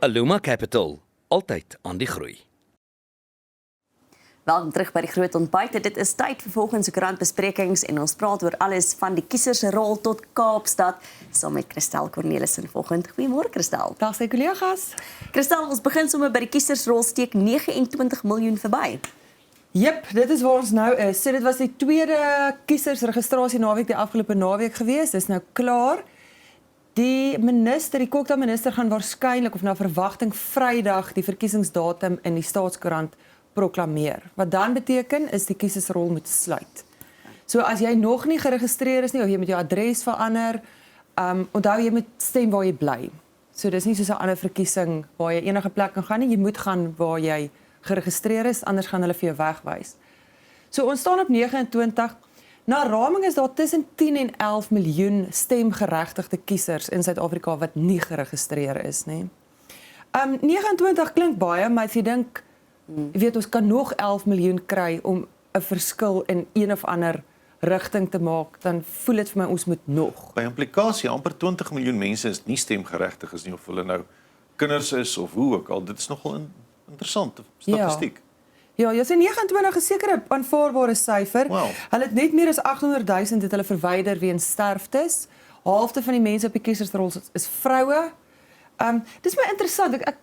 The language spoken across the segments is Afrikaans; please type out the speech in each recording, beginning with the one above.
Aluma Capital, altyd aan die groei. Welkom terug by die Groot Ontbyt. Dit is tyd vir volgende koerantbesprekings en ons praat oor alles van die kiesersrol tot Kaapstad saam met Christel Cornelissen vanoggend. Goeiemôre Christel. Dag sy kollegas. Christel, ons begin sommer by die kiesersrol, steek 29 miljoen verby. Jep, dit is waar ons nou is. So dit was die tweede kiesersregistrasie naweek die afgelope naweek gewees. Dis nou klaar. Die minister, die Kokta minister gaan waarskynlik of na verwagting Vrydag die verkiesingsdatum in die Staatskoerant proklameer. Wat dan beteken is die kiesersrol moet sluit. So as jy nog nie geregistreer is nie of jy moet jou adres verander, onthou jy moet stem waar jy bly. So dis nie soos 'n ander verkiesing waar jy enige plek kan gaan nie, jy moet gaan waar jy geregistreer is, anders gaan hulle vir jou wegwys. So ons staan op 29. Na raming is daar tussen 10 en 11 miljoen stemgeregtigde kiesers in Suid-Afrika wat nie geregistreer is nie. 29 klink baie, maar as jy dink, jy weet ons kan nog 11 miljoen kry om 'n verskil in een of ander rigting te maak, dan voel dit vir my ons moet nog. By implikasie amper 20 miljoen mense is nie stemgeregtig is nie, of hulle nou kinders is of hoe ook al. Dit is nogal interessante statistiek. Ja, jy sê 29 is seker 'n aanvaarbare syfer. Wow. Hulle het net meer as 800,000 het hulle verwyder weens sterftes. Halfte van die mense op die kiesersrol is vroue. Dis my interessant. Ek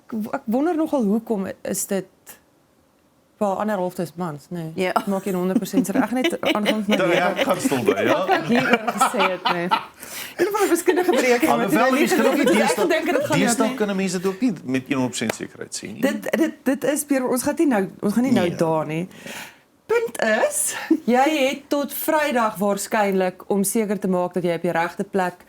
wonder nogal hoekom is dit wel ander halfte is mans, nee. Ja. Ek maak nie 100% seker. Ek net aangaan met Nou ja, ek gaan stil by, ja. Ek hieroor gesê het, nee. In ieder geval 'n wiskundige berekening. Alhoewel jy skielik nie deesdae kan mense dit ook nie met 100% sekerheid sê nie. Dit is Pierre, ons gaan nie nou daar nie. Punt is, jy het tot Vrydag waarskynlik om seker te maak dat jy op die regte plek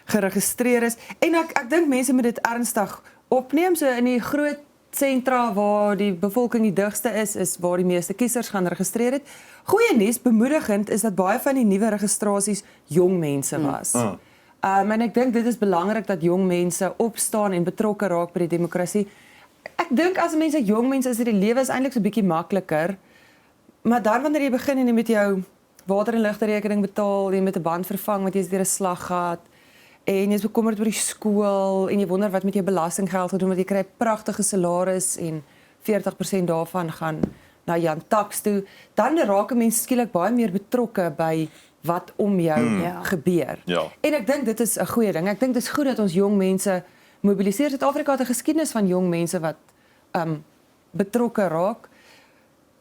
geregistreer is. En ek dink mense moet dit ernstig opneem, so in die groot sentra waar die bevolking die digste is waar die meeste kiesers gaan registreer het. Goeie nuus, bemoedigend is dat baie van die nuwe registrasies jong mense was. En ek dink dit is belangrik dat jong mense opstaan en betrokke raak by die demokrasie. Ek dink as mense jong mense is, die lewe is eintlik so 'n bietjie makliker. Maar dan wanneer jy begin en jy met jou water en ligte rekening betaal, jy met 'n band vervang want jy's deur 'n slag gehad en jy's bekommerd oor die skool en jy wonder wat met jou belastinggeld gedoen want jy kry 'n pragtige salaris en 40% daarvan gaan na Jan Tax toe, dan raak 'n mens skielik baie meer betrokke by wat om jou gebeur. Ja. En ek dink dit is 'n goeie ding. Ek dink dit is goed dat ons jong mense mobiliseer. Suid-Afrika het 'n geskiedenis van jong mense wat betrokke raak.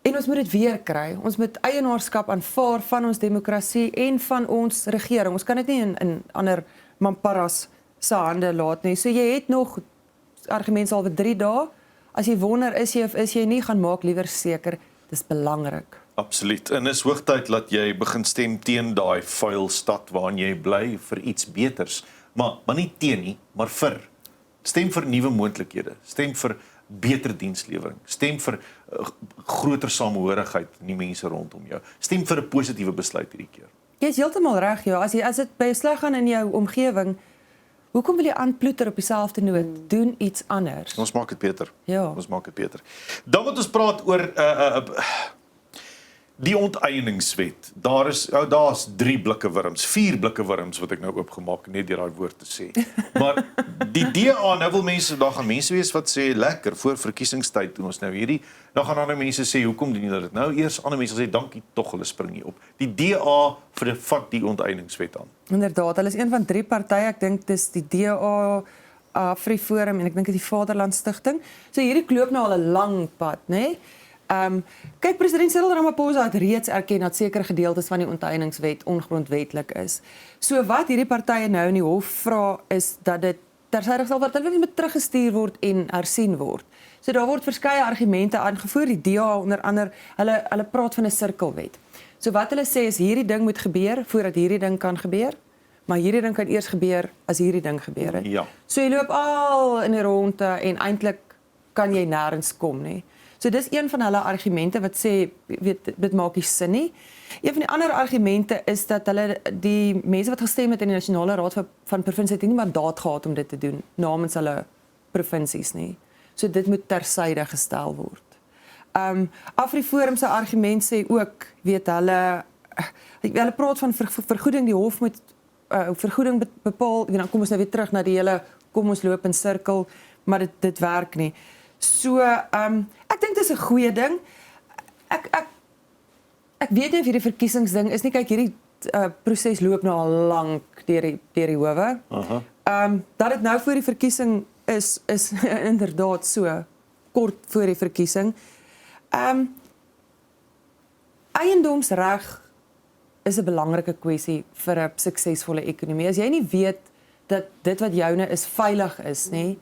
En ons moet dit weer kry. Ons moet eienaarskap aanvaar van ons demokrasie en van ons regering. Ons kan dit nie in ander Mamparas se hande laat nie. So jy het nog argumente al vir 3 dae. As jy wonder is jy of is jy nie, gaan maak liewer seker. Dis belangrik. Absoluut. En is hoogtyd dat jy begin stem teen daai vuil stad waarin jy bly vir iets beters. Maar nie teen nie, maar vir. Stem vir nuwe moontlikhede. Stem vir beter dienslewering. Stem vir groter samehorigheid in die mense rondom jou. Stem vir 'n positiewe besluit hierdie keer. Jy is heeltemal reg, ja. As dit by jou sleg gaan in jou omgewing, hoekom wil jy aanploeter op dieselfde noot? Doen iets anders. Ons maak dit beter. Ja. Ons maak dit beter. Dan moet ons praat oor die onteieningswet. Daar's 3 blikke wurms, 4 blikke wurms wat ek nou oopgemaak net deur daai woord te sê. Maar die DA, nou wil mense, daar gaan mense wees wat sê lekker voor verkiesingstyd doen ons nou hierdie. Dan gaan ander mense sê hoekom doen julle dit nou eers? Ander mense sê dankie tog hulle spring hier op. Die DA vat die onteieningswet aan. Inderdaad, hulle is een van 3 partye. Ek dink dis die DA, AfriForum en ek dink dit is die Vaderland Stichting. So hierdie loop nou al 'n lang pad, né? Nee? Kyk, president Cyril Ramaphosa het reeds erken dat sekere gedeeltes van die onteieningswet ongrondwetlik is. So wat hierdie partye nou in die hof vra is dat dit tersyde gestel word, hulle moet teruggestuur word en hersien word. So daar word verskeie argumente aangevoer, die DA onder andere, hulle praat van 'n sirkelwet. So wat hulle sê is hierdie ding moet gebeur voordat hierdie ding kan gebeur, maar hierdie ding kan eers gebeur as hierdie ding gebeur het. Ja. So jy loop al in die ronde en eintlik kan jy nêrens kom nie. So dis een van hulle argumente wat sê, weet, dit maak nie sin nie. Een van die ander argumente is dat hulle die mense wat gestem het in die Nasionale Raad van Provinsie het nie mandaat gehad om dit te doen namens hulle provinsies nie. So dit moet tersyde gestel word. AfriForum se argument sê ook, weet hulle praat van vergoeding, die hof moet vergoeding bepaal, dan kom ons nou weer terug na die hele kom ons loop in sirkel, maar dit werk nie. So, ek dink dis 'n goeie ding. Ek weet nie of hierdie verkiesingsding is nie. Kyk, hierdie proses loop nou al lank deur die howe. Dat dit nou voor die verkiesing is inderdaad so kort voor die verkiesing. Eiendomsreg is 'n belangrike kwessie vir 'n suksesvolle ekonomie. As jy nie weet dat dit wat joune is veilig is nie,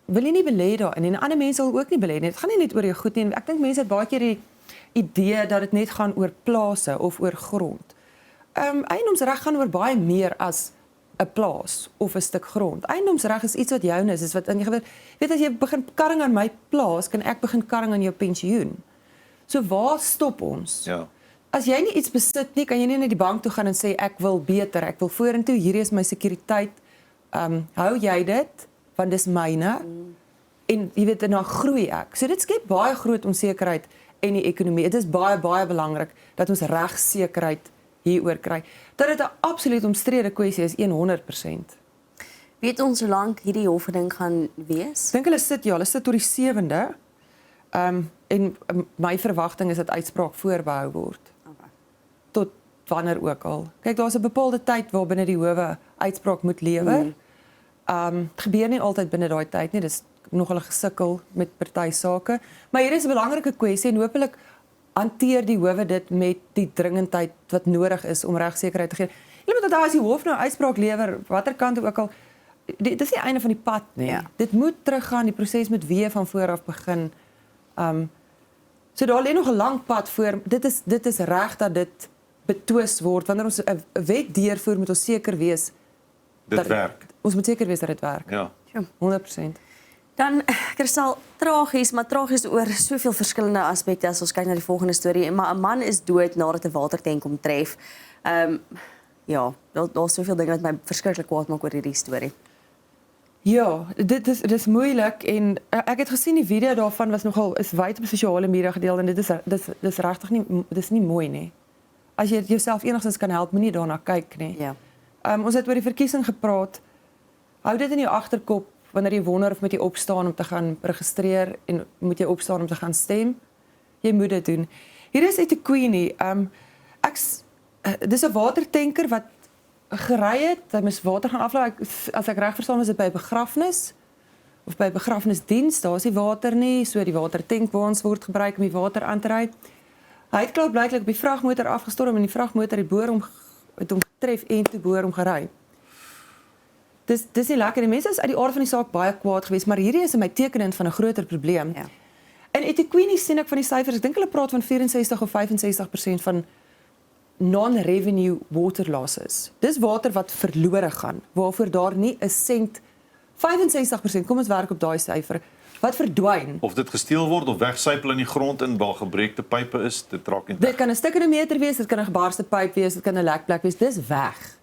wil jy nie belê daarin en ander mense wil ook nie belê nie. Dit gaan nie net oor jou goed nie. Ek dink mense het baie keer die idee dat dit net gaan oor plase of oor grond. Eiendomsreg gaan oor baie meer as 'n plaas of 'n stuk grond. Eiendomsreg is iets wat joune is wat in gebeur. Weet as jy begin karring aan my plaas, kan ek begin karring aan jou pensioen. So waar stop ons? Ja. As jy nie iets besit nie, kan jy nie na die bank toe gaan en sê ek wil beter, ek wil vorentoe, hierdie is my sekuriteit. Hou jy dit want dis myne. En jy weet dan groei ek. So dit skep baie groot onsekerheid in die ekonomie. Dit is baie belangrik dat ons regsekerheid hieroor kry. Dat dit 'n absoluut omstrede kwessie is 100%. Weet ons hoe lank hierdie hofding gaan wees? Ek dink hulle sit tot die 7de. En my verwagting is dat uitspraak voorbehou word. Okay. Tot wanneer ook al. Kyk, daar's 'n bepaalde tyd waarbinne die howe uitspraak moet lewer. Het gebeur nie altyd binne daai tyd nie. Dis nogal gesukkel met party sake, maar hier is 'n belangrike kwessie en hopelik hanteer die howe dit met die dringendheid wat nodig is om regsekerheid te gee. Jy moet onthou as die hof nou uitspraak lewer, watter kant ook al, dit is nie einde van die pad nie. Ja. Dit moet teruggaan, die proses moet weer van voor af begin. So daar lê nog 'n lang pad voor. Dit is reg dat dit betwis word. Wanneer ons 'n wet deurvoer, moet ons seker wees Dit werk. Ons moet seker wees dat dit werk. Ja. 100%. Dan, Christel, tragies, maar tragies oor soveel verskillende aspekte as ons kyk na die volgende storie. Maar 'n man is dood nadat 'n watertank hom tref. Ja, daar's soveel dinge wat my verskriklik kwaad maak oor hierdie storie. Ja, dit is moeilik en ek het gesien die video daarvan is wyd op sosiale media gedeel en dis regtig nie dis nie mooi nie. As jy jouself enigstens kan help, moenie daarna kyk nie. Ja. Ons het oor die verkiesing gepraat. Hou dit in jou agterkop wanneer jy wonder of moet jy opstaan om te gaan registreer en moet jy opstaan om te gaan stem. Jy moet dit doen. Hier is eThekwini. Dis 'n watertanker wat gery het, hy moes water gaan aflaai. As ek reg verstaan, was dit by 'n begrafnis of by 'n begrafnisdiens. Daar is nie water nie, so die watertankwaans word gebruik om die water aan te ry. Hy het klaar blyklik op die vragmotor afgestorm en die vragmotor het hom getref en toe boor hom gery. Dis nie lekker. Die mense is uit die aard van die saak baie kwaad geweest, maar hierdie is 'n my tekenend van 'n groter probleem. Ja. En eThekwini sien ek van die syfers, ek dink hulle praat van 64 of 65% van non-revenue water losses. Dis water wat verlore gaan, waarvoor daar nie 'n sent, 65%, kom ons werk op daai syfer, wat verdwyn. Of dit gesteel word of wegsypel in die grond in waar gebreekte pype is, dit raak nie. Dit kan 'n stuk in 'n meter wees, dit kan 'n gebarste pyp wees, dit kan 'n lekplek wees, dis weg.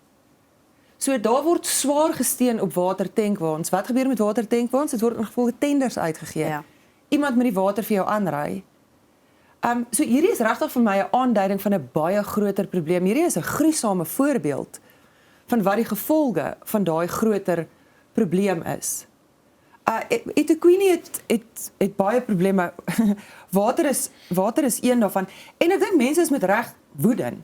So daar word swaar gesteen op watertankwaans. Wat gebeur met watertankwaans? Dit word in gevolge tenders uitgegee. Ja. Iemand moet die water vir jou aanry. So hierdie is regtig vir my 'n aanduiding van 'n baie groter probleem. Hierdie is 'n gruisame voorbeeld van wat die gevolge van daai groter probleem is. eThekwini het baie probleme. Water is een daarvan. En ek dink mense is met reg woedend.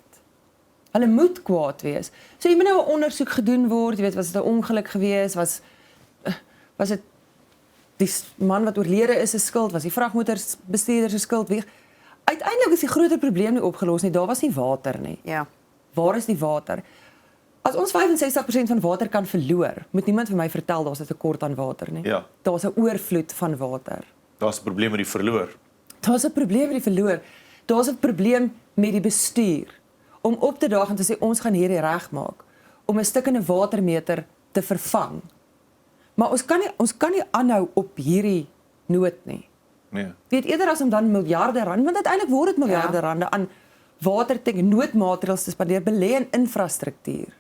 Hulle moet kwaad wees. So jy moet nou 'n ondersoek gedoen word, jy weet, was dit 'n ongeluk gewees, was dit die man wat oorlede is se skuld, was die vragmotorbestuurder se skuld? Uiteindelik is die groter probleem nie opgelos nie, daar was nie water nie. Ja. Waar is die water? As ons 65% van water kan verloor, moet niemand vir my vertel daar's 'n tekort aan water nie. Ja. Daar's 'n oorvloed van water. Daar's 'n probleem met die verloor. Daar's 'n probleem met die verloor. Daar's 'n probleem met die bestuur om op te daag en te sê ons gaan hierdie regmaak om 'n stukkende watermeter te vervang. Maar ons kan nie aanhou op hierdie noot nie. Nee. Weet eerder as om dan miljarde rand, want uiteindelik word dit miljarde rande aan watertank noodmaatreëls te spandeer, belê in infrastruktuur.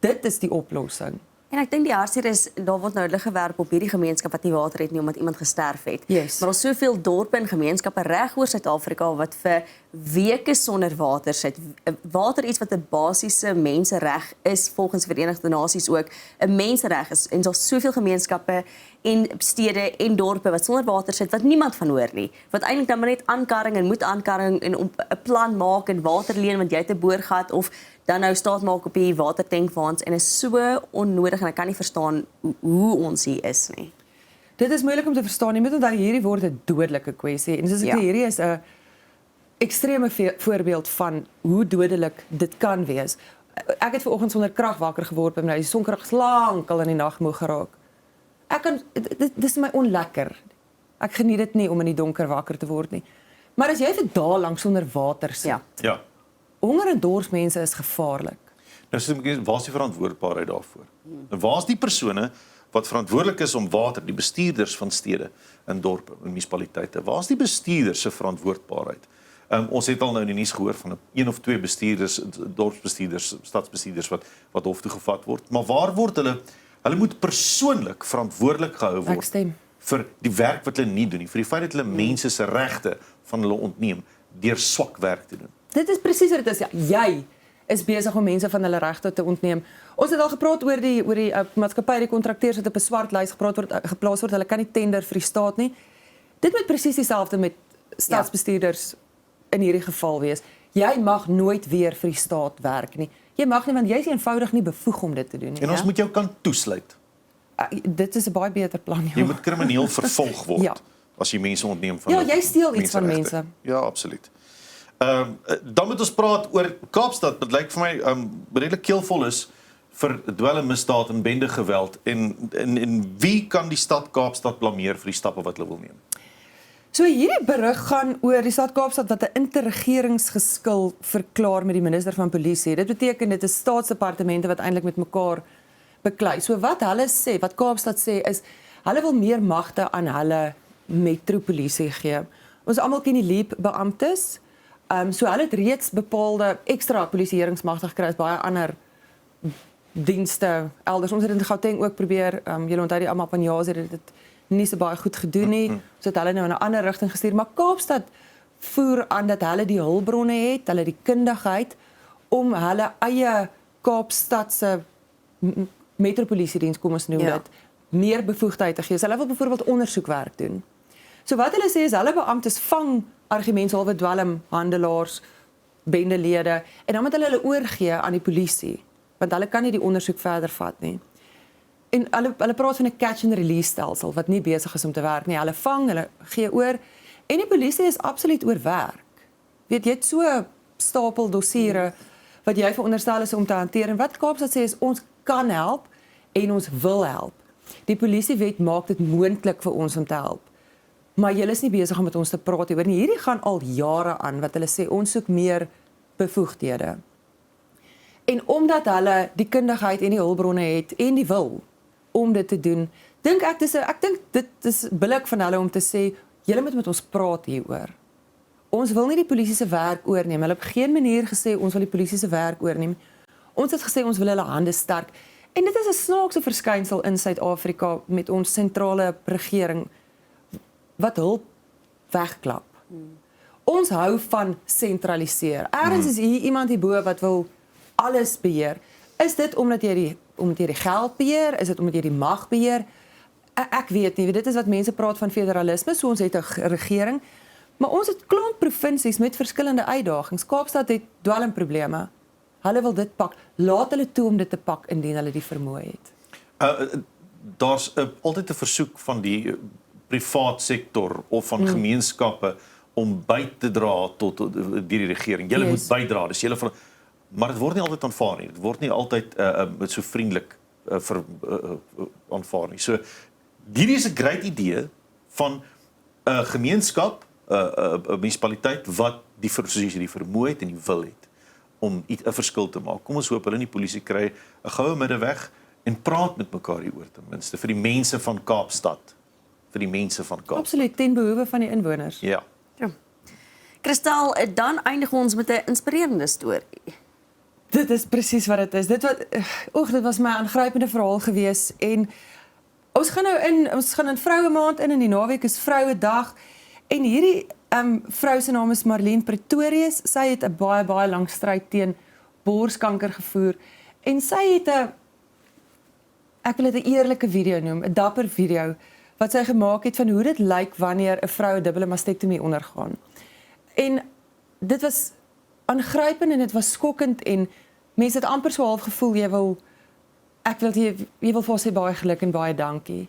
Dit is die oplossing. En ek dink die hartseer is, daar word nou lig gewerp op hierdie gemeenskap wat nie water het nie omdat iemand gesterf het. Yes. Maar daar's soveel dorpe en gemeenskappe reg oor Suid-Afrika wat vir weke sonder water sit. Water iets wat 'n basiese mensereg is volgens Verenigde Nasies ook. 'n Mensereg is en daar's soveel gemeenskappe en stede en dorpe wat sonder water sit wat niemand van hoor nie. Wat eintlik dan maar net aankarring en moet aankarring en op 'n plan maak en water leen want jy het 'n boorgat of dan nou staat maak op die watertankwaans en is so onnodig en ek kan nie verstaan hoe ons hier is nie. Dit is moeilik om te verstaan. Jy moet onthou hierdie word 'n dodelike kwessie en soos ek sê, hierdie is 'n ekstreme voorbeeld van hoe dodelik dit kan wees. Ek het vanoggend sonder krag wakker geword by my. Die sonkrag lankal in die nag moeg geraak. Dit is my onlekker. Ek geniet dit nie om in die donker wakker te word nie. Maar as jy vir dae lank sonder water sit. Ja. Honger en dors mense is gevaarlik. Nou sê ek, waar is die verantwoordbaarheid daarvoor? En waar is die persone wat verantwoordelik is om water, die bestuurders van stede en dorpe en munisipaliteite? Waar is die bestuurders se verantwoordbaarheid? Ons het al nou in die nuus gehoor van 1 of 2 bestuurders, dorpsbestuurders, stadsbestuurders wat hof toe gevat word. Maar waar word hulle moet persoonlik verantwoordelik gehou Ek word stem. vir die werk wat hulle nie doen nie, vir die feit dat hulle mense se regte van hulle ontneem deur swak werk te doen. Dit is presies wat dit is. Ja, jy is besig om mense van hulle regte te ontneem. Ons het al gepraat oor die maatskappy, die kontrakteurs wat op 'n swart lys geplaas word. Hulle kan nie tender vir die staat nie. Dit moet presies dieselfde met stadsbestuurders in hierdie geval wees. Jy mag nooit weer vir die staat werk nie. Jy mag nie want jy is eenvoudig nie bevoeg om dit te doen nie. En ons moet jou kan toesluit. Dit is 'n baie beter plan. Jy moet krimineel vervolg word Ja. as jy mense ontneem van Ja, hulle jy steel iets van menseregte. mense. Ja, absoluut. Dan moet ons praat oor Kaapstad. Dit lyk vir my redelik keelvol is vir dwelmmisdaad en bendegeweld en wie kan die stad Kaapstad blameer vir die stappe wat hulle wil neem? So hierdie berig gaan oor die stad Kaapstad wat 'n interregeringsgeskil verklaar met die minister van polisie. Dit beteken dit is staatsdepartemente wat eintlik met mekaar beklei. So wat hulle sê, wat Kaapstad sê is hulle wil meer magte aan hulle metropolisie gee. Ons almal ken die LEAP beamptes. So hulle het reeds bepaalde ekstra polisieeringsmagte gekry as baie ander dienste elders. Ons het in Gauteng ook probeer, julle onthou die almal van Jaas het dit nie so baie goed gedoen nie, so het hulle nou in 'n ander rigting gestuur, maar Kaapstad voer aan dat hulle die hulpbronne het, hulle die kundigheid om hulle eie Kaapstadse metropolisiediens, kom ons noem dit, meer bevoegdheid te gee. So hulle wil byvoorbeeld ondersoekwerk doen. So wat hulle sê is hulle beamptes vang argumentshalwe dwelmhandelaars, bendelede en dan moet hulle oorgee aan die polisie, want hulle kan nie die ondersoek verder vat nie. En hulle praat van 'n catch and release stelsel wat nie besig is om te werk nie. Hulle vang, hulle gee oor en die polisie is absoluut oorwerk. Weet jy het so 'n stapel dossiere wat jy veronderstel is om te hanteer en wat Kaapstad sê is ons kan help en ons wil help. Die polisiewet maak dit moontlik vir ons om te help. Maar julle is nie besig om met ons te praat hieroor nie. Hierdie gaan al jare aan wat hulle sê ons soek meer bevoegdhede. En omdat hulle die kundigheid en die hulpbronne het en die wil om dit te doen, dink ek dink dit is billik van hulle om te sê julle moet met ons praat hieroor. Ons wil nie die polisie se werk oorneem. Hulle het op geen manier gesê ons wil die polisie se werk oorneem. Ons het gesê ons wil hulle hande sterk. En dit is 'n snaakse verskynsel in Suid-Afrika met ons sentrale regering wat hulp wegklap. Ons hou van sentraliseer. Ergens is hier iemand hierbo wat wil alles beheer. Is dit omdat jy die geld beheer? Is dit omdat jy die mag beheer? Ek weet nie. Dit is wat mense praat van federalisme. So ons het 'n regering, maar ons het klomp provinsies met verskillende uitdagings. Kaapstad het dwelmprobleme. Hulle wil dit pak. Laat hulle toe om dit te pak indien hulle die vermoë het. Daar's altyd 'n versoek van die privaat sektor of van gemeenskappe om by te dra tot die regering. Julle moet bydra. Dis julle van maar dit word nie altyd aanvaar nie. Dit word nie altyd so vriendelik aanvaar nie. So hierdie is 'n great idee van 'n gemeenskap, 'n munisipaliteit wat die vermoë het en die wil het om 'n verskil te maak. Kom ons hoop hulle in die polisie kry 'n goue middeweg en praat met mekaar hieroor ten minste vir die mense van Kaapstad. Vir die mense van Kaapstad. Absoluut, ten behoewe van die inwoners. Ja. Kristal, dan eindig ons met 'n inspirerende storie. Dit is presies wat dit is. Dit was my aangrypende verhaal gewees en ons gaan in Vroue Maand in die naweek is Vrouedag en hierdie vrou se naam is Marlene Pretorius. Sy het 'n baie lang stryd teen borskanker gevoer en sy het 'n ek wil dit 'n eerlike video noem, 'n dapper video wat sy gemaak het van hoe dit lyk wanneer 'n vrou 'n dubbele mastektomie ondergaan. En dit was aangrypend en dit was skokkend en mense het amper so half gevoel jy wil vir haar sê baie geluk en baie dankie.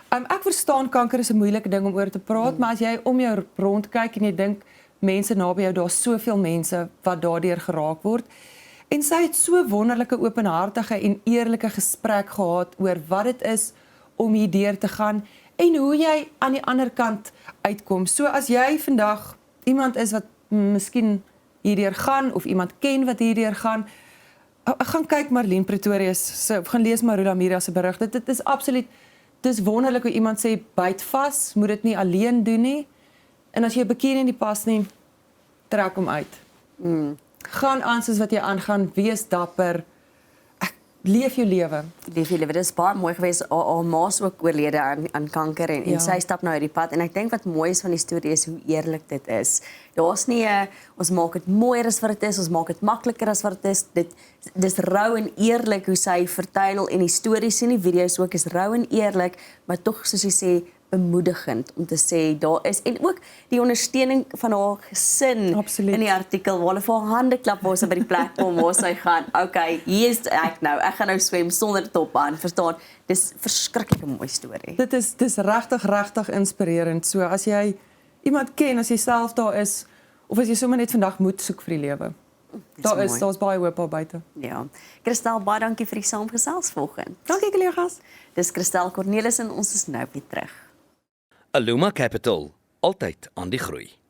Ek verstaan kanker is 'n moeilike ding om oor te praat, maar as jy om jou rond kyk en jy dink mense naby jou, daar's soveel mense wat daardeur geraak word. En sy het so wonderlike openhartige en eerlike gesprek gehad oor wat dit is om hierdeur te gaan en hoe jy aan die ander kant uitkom. So as jy vandag iemand is wat miskien hierdeur gaan of iemand ken wat hierdeur gaan kyk Marlene Pretorius se, gaan lees Marula Mira se berig. Dit is absoluut, dis wonderlik hoe iemand sê byt vas, moet dit nie alleen doen nie. En as jy 'n bikini nie pas nie, trek hom uit. Gaan aan soos wat jy aangaan, wees dapper. Leef jou lewe. Leef jy lewe. Dit is baie mooi geweest. Haar ma is ook oorlede aan kanker en sy stap nou uit die pad en ek dink wat mooi is van die storie is hoe eerlik dit is. Daar's nie ons maak dit mooier as wat dit is, ons maak dit makliker as wat dit is. Dis rou en eerlik hoe sy vertel en die stories en die video's ook is rou en eerlik, maar tog soos jy sê bemoedigend om te sê daar is en ook die ondersteuning van haar gesin in die artikel waar hulle vir haar hande klap waar sy by die plek kom waar sy gaan. Okay, hier is ek gaan nou swem sonder top aan. Verstaan? Dis verskriklike mooi storie. Dis regtig inspirerend. So as jy iemand ken, as jy self daar is of as jy sommer net vandag moed soek vir die lewe. Daar's baie hoop daar buite. Ja. Christel, baie dankie vir die saamgesels vanoggend. Dankie kollegas. Dis Christel Cornelis en ons is nou weer terug. Aluma Capital, altyd aan die groei.